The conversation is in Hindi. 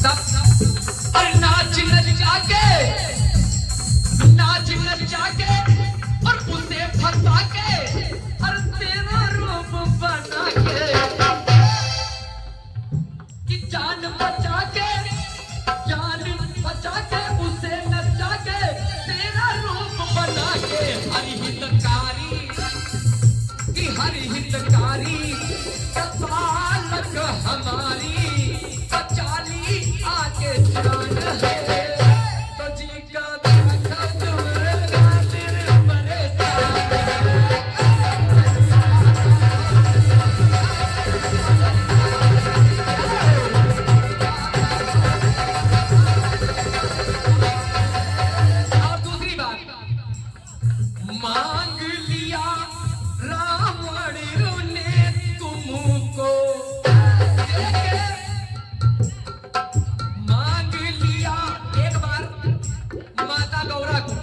सब और नाच नचा के और उसे फंसा के और तेरा रूप बना के कि जान बचा के उसे नचा के तेरा रूप बना के हरि हितकारी कसालक हमारी कचाली आके चुरा